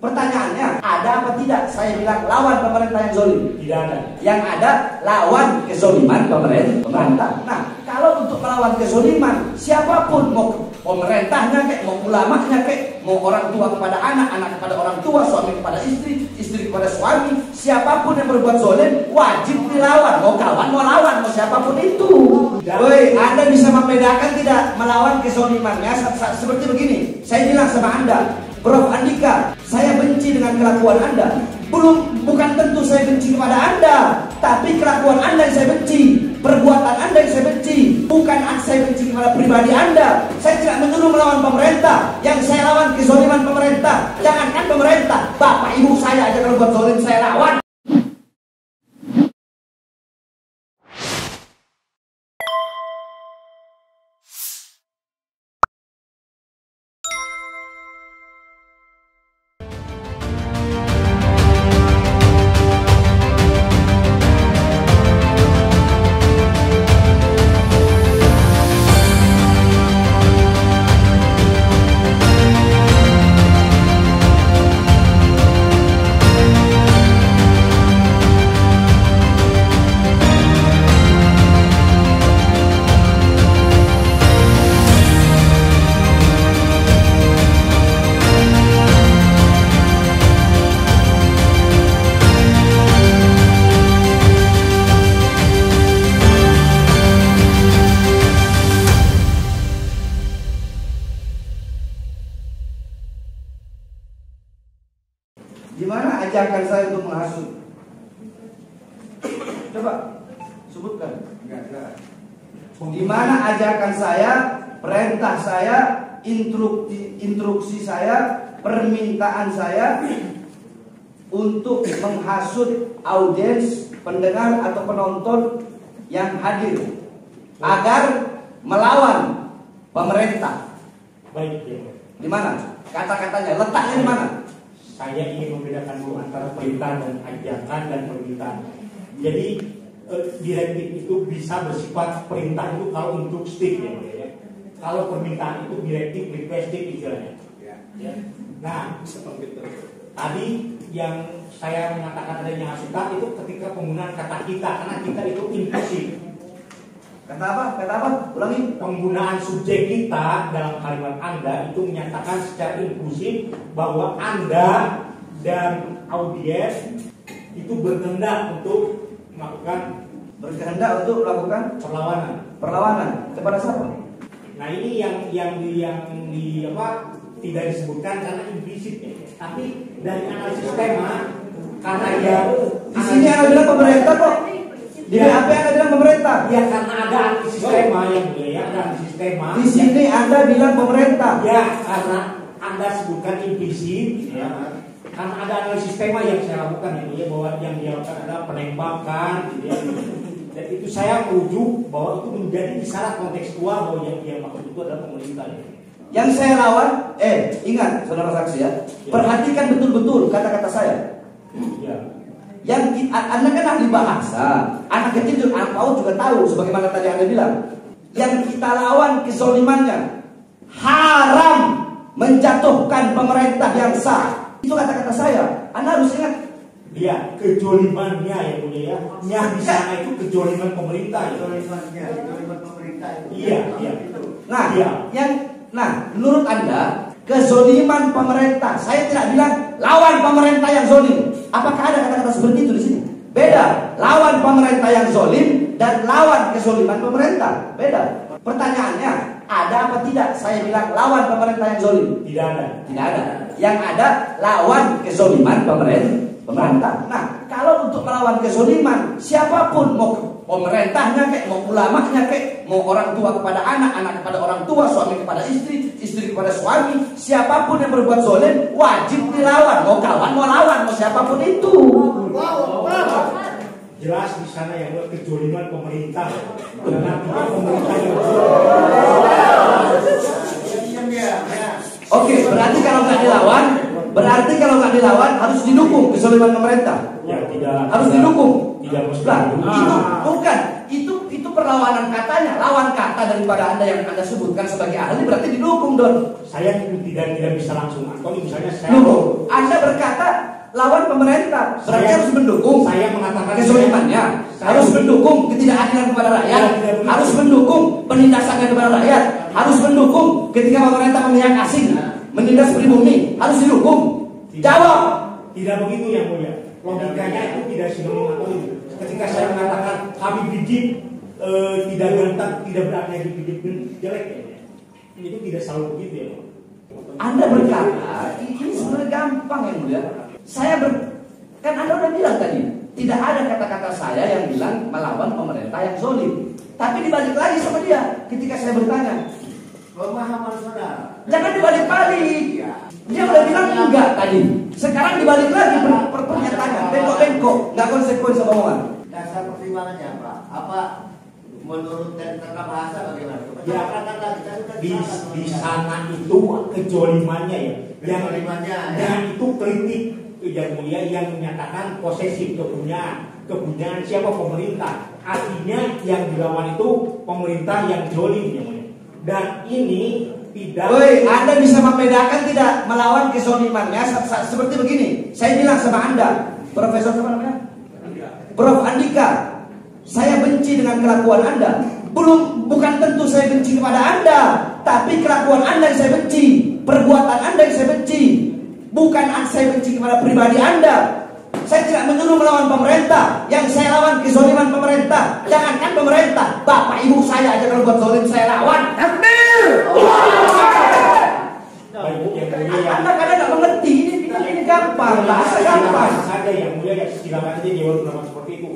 Pertanyaannya, ada apa tidak saya bilang lawan pemerintah yang zolim? Tidak ada. Yang ada lawan kezoliman pemerintah. Nah, kalau untuk melawan kezoliman, siapapun, mau pemerintahnya kek, mau ulamanya kek, mau orang tua kepada anak, anak kepada orang tua, suami kepada istri, istri kepada suami, siapapun yang berbuat zolim wajib dilawan. Mau kawan, mau lawan, mau siapapun itu. Woi, Anda bisa membedakan tidak melawan kezolimannya? Seperti begini, saya bilang sama Anda, Prof. Andika, saya benci dengan kelakuan Anda. Bukan tentu saya benci kepada Anda, tapi kelakuan Anda yang saya benci, perbuatan Anda yang saya benci. Bukan saya benci kepada pribadi Anda. Saya tidak menyuruh melawan pemerintah. Yang saya lawan kezoliman pemerintah. Jangankan pemerintah, bapak ibu saya aja kalau buat zolim saya lawan. Gimana ajakan saya untuk menghasut? Coba sebutkan. Gimana ajakan saya, perintah saya, instruksi saya, permintaan saya untuk menghasut audiens, pendengar atau penonton yang hadir agar melawan pemerintah? Baik, ya. Di mana kata-katanya? Letaknya di mana? Saya ingin membedakan dulu antara perintah dan ajakan dan permintaan. Jadi direktif itu bisa bersifat perintah itu kalau untuk stick ya. Kalau permintaan itu direktif requested istilahnya. Ya. Nah, tadi yang saya mengatakan adanya hasutan itu ketika penggunaan kata kita, karena kita itu inklusif. Kata apa? Kata apa? Ulangi. Penggunaan subjek kita dalam kalimat Anda itu menyatakan secara inklusif bahwa Anda dan audiens itu berkehendak untuk melakukan perlawanan kepada siapa? Nah, ini yang tidak disebutkan karena implisit ya. Tapi dari analisis tema, karena yang di sini ada bilang pemerintah kok. Di BAP Anda bilang pemerintah. Ya, karena ada analisis tema yang ya, ada analisis tema. Di sini Anda bilang pemerintah. Ya, karena Anda sebutkan implisit ya. Karena ada analisis tema yang saya lakukan ya, bahwa yang dilakukan adalah penembakan gitu ya. Dan itu saya merujuk bahwa itu menjadi isyarat kontekstual bahwa yang dia maksud itu adalah pemerintah ya. Yang saya lawan, ingat saudara saksi ya, perhatikan betul-betul kata-kata saya. Ya. Yang Anda kan ahli bahasa, anak kecil anak PAUD juga tahu, sebagaimana tadi Anda bilang. Yang kita lawan kezolimannya, haram menjatuhkan pemerintah yang sah. Itu kata-kata saya. Anda harus ingat. Ya, kezolimannya ya Bunda ya. Yang di sana itu kezoliman pemerintah. Kezoliman pemerintah. Iya. Nah, menurut Anda kezoliman pemerintah, saya tidak bilang lawan pemerintah yang zolim. Apakah ada kata-kata seperti itu di sini? Beda. Lawan pemerintah yang zolim dan lawan kezoliman pemerintah. Beda. Pertanyaannya, ada apa tidak saya bilang lawan pemerintah yang zolim? Tidak ada. Tidak ada. Yang ada lawan kezoliman pemerintah. Nah, kalau untuk melawan kezoliman, siapapun, mau pemerintahnya kek, mau ulamanya kek, mau orang tua kepada anak, anak kepada orang tua, suami kepada istri, istri kepada suami, siapapun yang berbuat zolim wajib dilawan. Mau kawan, mau lawan, mau siapapun itu. Jelas di sana yang buat kezoliman pemerintah. Karena pemerintah yang Oke, berarti kalau nggak dilawan harus didukung kezoliman pemerintah. Ya, tidak. Harus didukung. Tidak mesti. Itu bukan. Itu perlawanan katanya. Lawan kata daripada Anda yang Anda sebutkan sebagai ahli berarti didukung, Don. Saya tidak bisa langsung. Kalau misalnya saya Anda berkata lawan pemerintah. Berarti harus mendukung Saya mengatakan kezolimannya, harus mendukung ketidakadilan kepada rakyat, harus mendukung penindasannya kepada rakyat, harus mendukung ketika pemerintah memihak asing, menindas pribumi, harus didukung. Jawab. Tidak begitu yang mulia. Logikanya itu tidak sinonim atau itu. Ketika saya mengatakan kami bijik tidak ganteng, tidak berarti bijik jelek ya. Itu tidak selalu begitu ya. Anda berkata ini sebenarnya gampang yang mulia. Kan Anda udah bilang tadi, tidak ada kata-kata saya yang bilang melawan pemerintah yang zalim. Tapi dibalik lagi sama dia ketika saya bertanya. Pemahaman saudara. Jangan dibalik-balik. Dia udah bilang enggak tadi. Sekarang dibalik lagi pernyataannya. Bengkok-bengkok, nggak konsekuensi omongan. Dasar pertimbangannya apa? Apa menurut tata bahasa bagaimana? Ya, Katakanlah kita sudah di sana itu kezolimannya ya. Kezolimannya, ya. Yang itu kritik yang mulia yang menyatakan posesif kepunyaan siapa pemerintah. Artinya yang dilawan itu pemerintah yang zolim yang mulia. Dan ini tidak. Woi, Anda bisa membedakan tidak melawan kezolimannya seperti begini. Saya bilang sama Anda, Profesor apa namanya? Prof Andika, saya benci dengan kelakuan Anda. Bukan tentu saya benci kepada Anda, tapi kelakuan Anda yang saya benci, perbuatan Anda yang saya benci. Bukan saya benci kepada pribadi Anda. Saya tidak menyuruh melawan pemerintah. Yang saya lawan kezoliman pemerintah. Jangankan pemerintah, bapak ibu saya aja kalau buat zolim saya lawan. Takbir! Anda kadang nggak mengerti. Ini gampang, bahasa gampang. Ada yang mulia yang silakan aja jawab nama seperti itu.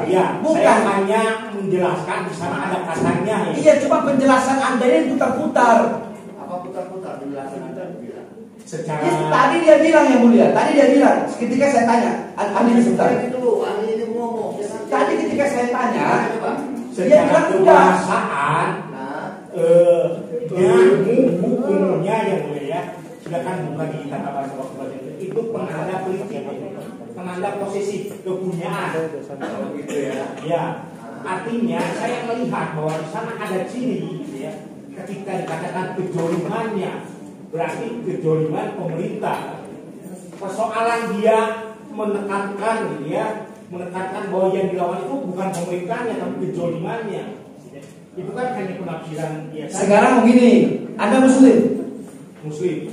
Ya, bukan. Saya hanya menjelaskan di sana ada kasarnya. Ya. Iya, cuma penjelasan Anda ini putar-putar. Apa putar-putar penjelasan Anda bilang? Secara Tadi dia bilang yang mulia. Tadi dia bilang. Ketika saya tanya, ahli sebentar. Ahli ini ngomong. Tadi ketika saya tanya, dia secara bilang enggak. kekuasaan, hukumnya yang mulia ya. Silakan buka di tata bahasa waktu itu penanda politik, penanda posisi kepunyaan. Gitu ya. Ya, artinya saya melihat bahwa di sana ada ciri, gitu ya. Ketika dikatakan kezolimannya, berarti kezoliman pemerintah. Persoalan dia menekankan, gitu ya, menekankan bahwa yang dilawan itu bukan pemerintahnya, tapi kezolimannya. Itu kan hanya penafsiran dia. Sekarang begini, Anda Muslim.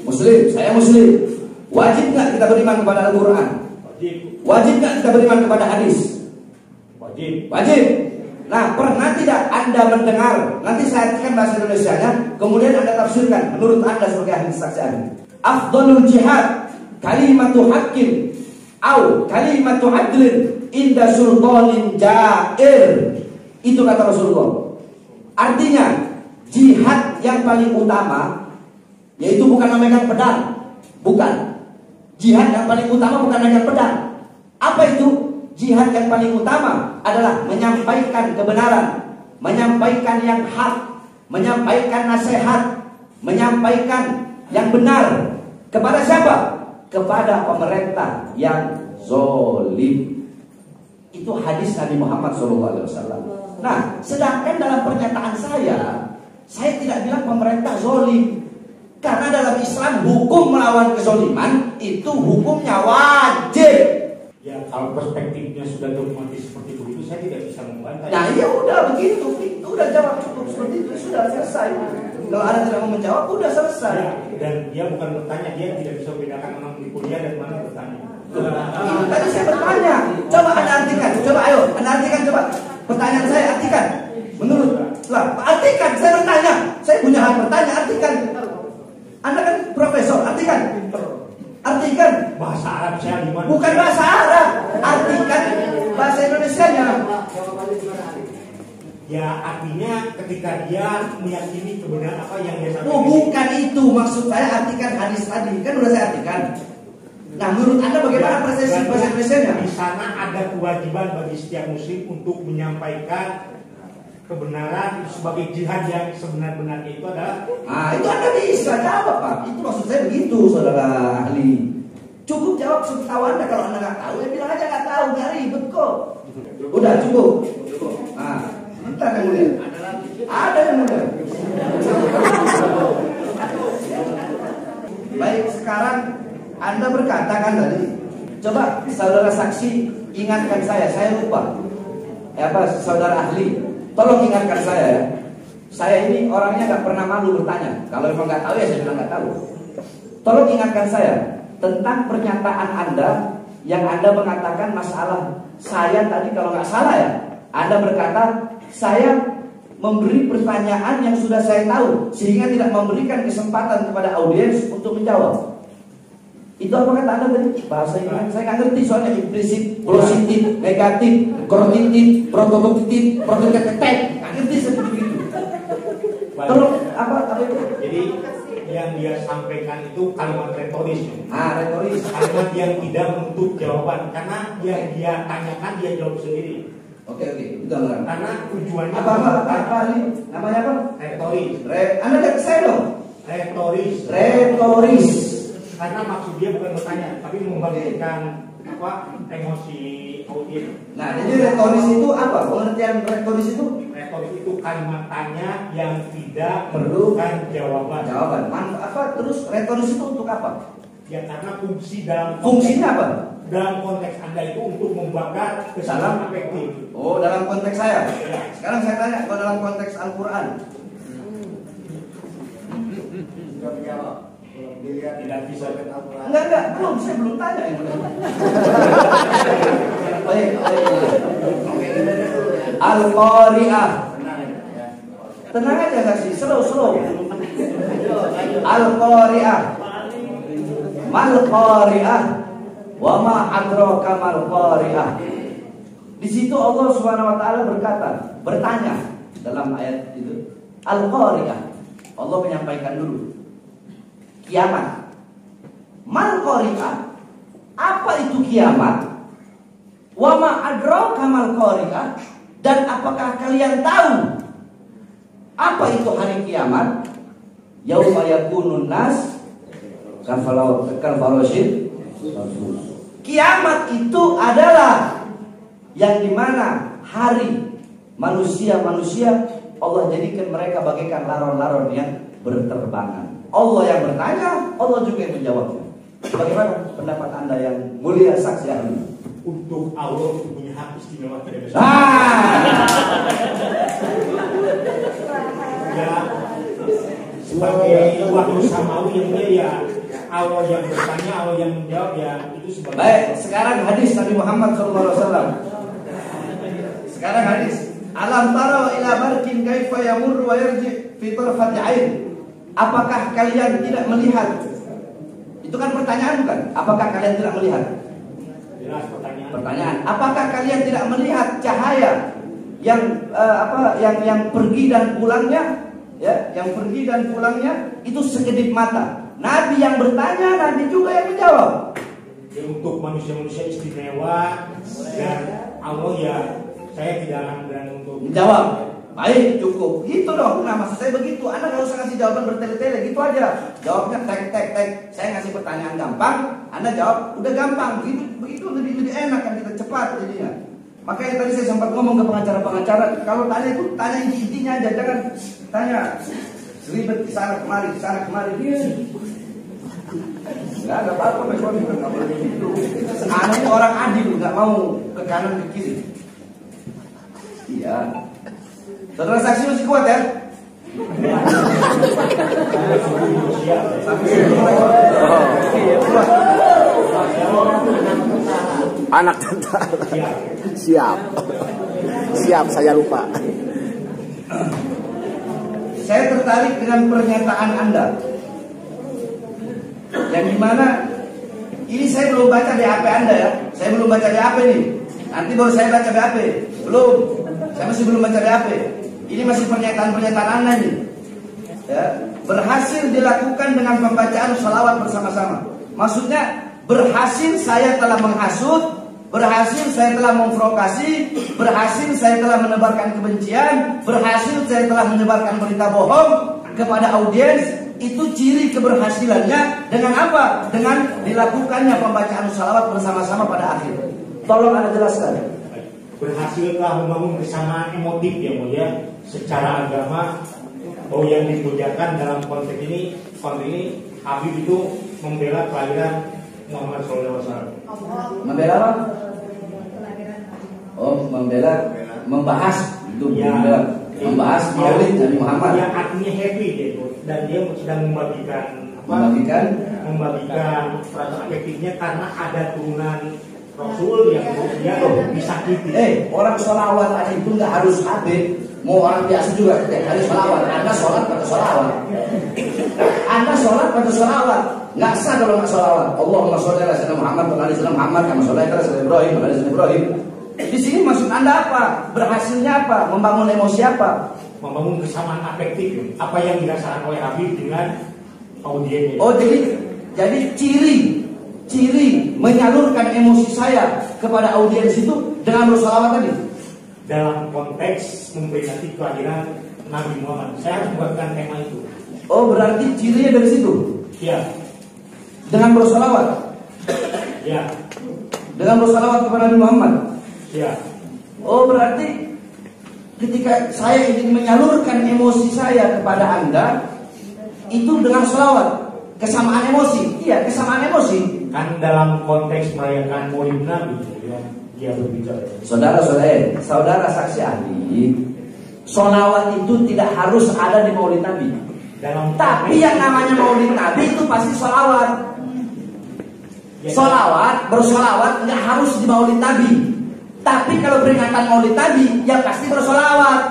Muslim, saya Muslim. Wajib nggak kita beriman kepada Al-Quran? Wajib nggak kita beriman kepada hadis? Wajib. Nah, pernah tidak Anda mendengar? Nanti saya artikan bahasa Indonesianya, kemudian Anda tafsirkan menurut Anda sebagai ahli saksi ahli. Afdhalul jihad kalimatu haqqin au kalimatu adlin inda sultanin jair. Itu kata Rasulullah. Artinya jihad yang paling utama yaitu bukan memegang pedang. Bukan. Jihad yang paling utama bukan memegang pedang. Apa itu? Jihad yang paling utama adalah menyampaikan kebenaran, menyampaikan yang hak, menyampaikan nasihat, menyampaikan yang benar. Kepada siapa? Kepada pemerintah yang zolim. Itu hadis Nabi Muhammad SAW. Nah, sedangkan dalam pernyataan saya tidak bilang pemerintah zolim. Karena dalam Islam hukum melawan kezoliman itu hukumnya wajib. Ya, kalau perspektifnya sudah dogmatis seperti itu, saya tidak bisa membantah. Nah, ya udah begitu, itu udah jawab cukup seperti itu, sudah selesai. Kalau Anda tidak mau menjawab, udah selesai. Ya, dan dia bukan bertanya, dia tidak bisa membedakan mana kuliah dan mana bertanya. Tadi saya bertanya, coba Anda artikan, coba ayo, Anda artikan coba. Pertanyaan saya artikan. Menurut, artikan, saya bertanya, saya punya hak bertanya, artikan. Anda kan profesor, artikan. Artikan. Bahasa Arab saya gimana? Bukan bahasa Arab, artikan bahasa Indonesianya. Ya, artinya ketika dia meyakini kebenaran apa yang dia sampaikan. Oh, bukan itu maksud saya, artikan hadis tadi. Kan udah saya artikan. Nah, menurut Anda bagaimana persepsi bahasa Indonesianya? Di sana ada kewajiban bagi setiap muslim untuk menyampaikan kebenaran sebagai jihad yang sebenar-benarnya itu adalah. Nah, itu Anda bisa jawab, Pak. Itu maksud saya begitu, saudara ahli. Cukup jawab tahu Anda. Kalau Anda nggak tahu, ya bilang aja nggak tahu, nggak ribet kok. Udah cukup. Nah, bentar yang mulia. Ada yang mulia. Baik, sekarang Anda berkata kan tadi Coba saudara saksi ingatkan saya lupa. Saudara ahli, tolong ingatkan saya ya. Saya ini orangnya nggak pernah malu bertanya. Kalau memang nggak tahu ya saya bilang nggak tahu. Tolong ingatkan saya tentang pernyataan Anda yang Anda mengatakan masalah saya tadi kalau nggak salah ya. Anda berkata saya memberi pertanyaan yang sudah saya tahu sehingga tidak memberikan kesempatan kepada audiens untuk menjawab. Itu apa kata Anda tadi? Bahasa Inggris saya nggak ngerti soalnya implisit, positif, negatif, koronatif, prototitif, prototitif, nggak ngerti seperti itu. Terus apa itu? Jadi yang dia sampaikan itu kalimat retoris. Retoris. Kalimat yang tidak menutup jawaban karena yang dia tanyakan dia jawab sendiri. Oke, betul. Karena tujuannya apa ini? Namanya apa? Retoris. Anda lihat saya dong. Retoris. Karena maksud dia bukan bertanya, tapi membangkitkan emosi audiens. Nah, jadi retoris itu apa? Pengertian retoris itu? Retoris itu kalimat tanya yang tidak memerlukan jawaban. Terus retoris itu untuk apa? Ya karena fungsinya apa? Dalam konteks Anda itu untuk membakar kesalahan afektif. Oh, dalam konteks saya. Ya. Sekarang saya tanya, kalau dalam konteks Al-Quran. Sudah menjawab. Dilihat tidak bisa Al-Quran. Enggak, belum. Saya belum tanya yang benar. Baik. Al-Qari'ah. Tenang aja kasih, slow. Al-Qari'ah. Mal Qari'ah. Wa ma adraka mal Qari'ah. Di situ Allah Subhanahu wa taala bertanya dalam ayat itu. Al-Qari'ah. Allah menyampaikan dulu kiamat. Mal Qari'ah. Apa itu kiamat? Wa ma adraka mal Qari'ah. Dan apakah kalian tahu apa itu hari kiamat? Yauma yakunun nas kalfarasyid. Kiamat itu adalah yang dimana hari manusia Allah jadikan mereka bagaikan laron-laron yang berterbangan. Allah yang bertanya, Allah juga yang menjawabnya. Bagaimana pendapat Anda yang mulia saksi ahli? Untuk Allah itu punya hak istimewa tidak bisa. Ya, sebagai wahyu samawi yang mulia, Allah yang bertanya, Allah yang menjawab, ya itu sebagai. Baik, sekarang hadis Nabi Muhammad SAW. Sekarang hadis. Alam tara ila barkin kaifa yamurru wa yarji fi tarfati ain. Apakah kalian tidak melihat? Itu kan pertanyaan bukan? Apakah kalian tidak melihat? Jelas Pertanyaan. Apakah kalian tidak melihat cahaya yang yang pergi dan pulangnya? Ya, yang pergi dan pulangnya itu sekedip mata. Nabi yang bertanya, Nabi juga yang menjawab. Ya, untuk manusia-manusia istimewa dan Allah ya saya tidak akan berani untuk menjawab. Baik, cukup. Gitu dong. Nah, maksud saya begitu. Anda nggak usah ngasih jawaban bertele-tele, gitu aja. Jawabnya tek. Saya ngasih pertanyaan gampang, Anda jawab udah gampang. Begitu lebih enak kan, kita cepat jadinya. Makanya tadi saya sempat ngomong ke pengacara-pengacara, kalau tanya itu tanya intinya aja, jangan tanya seribet di sana kemari. Nggak apa-apa, nggak boleh begitu. Anda ini orang adil, nggak mau ke kanan ke kiri. Iya. Saudara saksi masih kuat ya? Anak tentara. Siap, saya lupa. Saya tertarik dengan pernyataan Anda yang dimana ini saya belum baca BAP Anda ya. Saya belum baca BAP nih. Nanti baru saya baca BAP. Belum. Saya masih belum baca BAP. Ini masih pernyataan-pernyataan Anda nih. Ya, berhasil dilakukan dengan pembacaan sholawat bersama-sama. Maksudnya berhasil saya telah menghasut, berhasil saya telah memprovokasi, berhasil saya telah menebarkan kebencian, berhasil saya telah menyebarkan berita bohong kepada audiens. Itu ciri keberhasilannya dengan apa? Dengan dilakukannya pembacaan sholawat bersama-sama pada akhir. Tolong Anda jelaskan. Berhasilkah membangun kesamaan emotif yang mulia secara agama bahwa yang dipujakan dalam konteks ini Habib itu membela kelahiran Muhammad SAW. Membela apa? Oh, membahas itu Ya. membahas Maulid Nabi Muhammad. Dia artinya happy gitu, dan dia sedang membagikan perasaan afektifnya karena ada turunan Rasul yang kemudian disakiti. Orang sholawat aja itu nggak harus habib. Mau orang biasa juga tidak harus sholawat. Anda sholat pada sholawat. Anda sholat pada sholawat. Nggak sah kalau nggak sholawat. Allahumma sholli ala sayyidina Muhammad wa ala sayyidina Muhammad kama sholaita ala sayyidina Ibrahim wa ala sayyidina Ibrahim. Di sini maksud Anda apa? Berhasilnya apa? Membangun emosi apa? Membangun kesamaan afektif. Apa yang dirasakan oleh Habib dengan audiennya. Oh, jadi ciri menyalurkan emosi saya kepada audiens itu dengan bersolawat tadi. Dalam konteks memperingati kelahiran Nabi Muhammad, saya harus membuatkan tema itu. Oh, berarti cirinya dari situ. Ya, Dengan bersolawat. ya, Dengan bersolawat kepada Nabi Muhammad. ya. Oh, berarti ketika saya ingin menyalurkan emosi saya kepada Anda, itu dengan sholawat. Kesamaan emosi. Iya, kesamaan emosi. Kan dalam konteks merayakan Maulid Nabi, ya, dia berbicara. Saudara saksi ahli, sholawat itu tidak harus ada di Maulid Nabi. Tapi yang namanya Maulid Nabi itu pasti sholawat. Bersolawat nggak harus di Maulid Nabi. Tapi kalau peringatan Maulid Nabi, ya pasti bersolawat.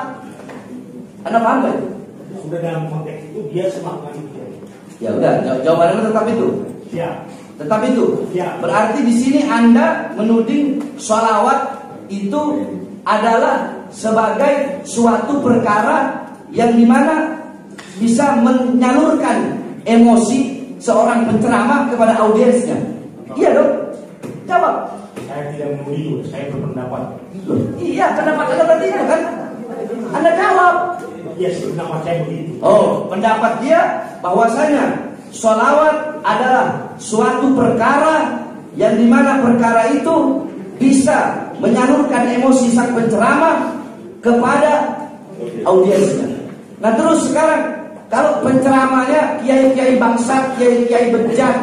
Anda paham gak? Sudah dalam konteks itu dia selalu Ya udah, jawabannya tetap itu. Ya. Tetap itu. Ya. Berarti di sini Anda menuding sholawat itu adalah sebagai suatu perkara yang dimana bisa menyalurkan emosi seorang penceramah kepada audiensnya. Iya dong. Jawab. Saya tidak menuduh, saya berpendapat. Iya, pendapat Anda tadi itu kan. Anda jawab. Ya, pendapat saya begitu. Oh, pendapat dia bahwasanya sholawat adalah suatu perkara yang dimana perkara itu bisa menyalurkan emosi sang penceramah kepada audiensnya. Nah terus sekarang kalau penceramahnya kiai-kiai bangsat, kiai-kiai bejat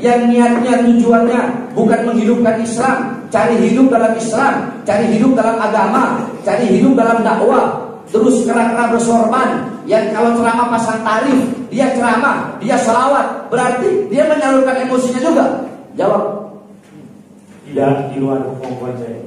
yang niatnya tujuannya bukan menghidupkan Islam, cari hidup dalam Islam, cari hidup dalam agama, cari hidup dalam dakwah, terus kera-kera bersorban yang kalau ceramah pasang tarif, dia ceramah, dia sholawat, berarti dia menyalurkan emosinya juga. Jawab. Tidak di luar kemampuan saya.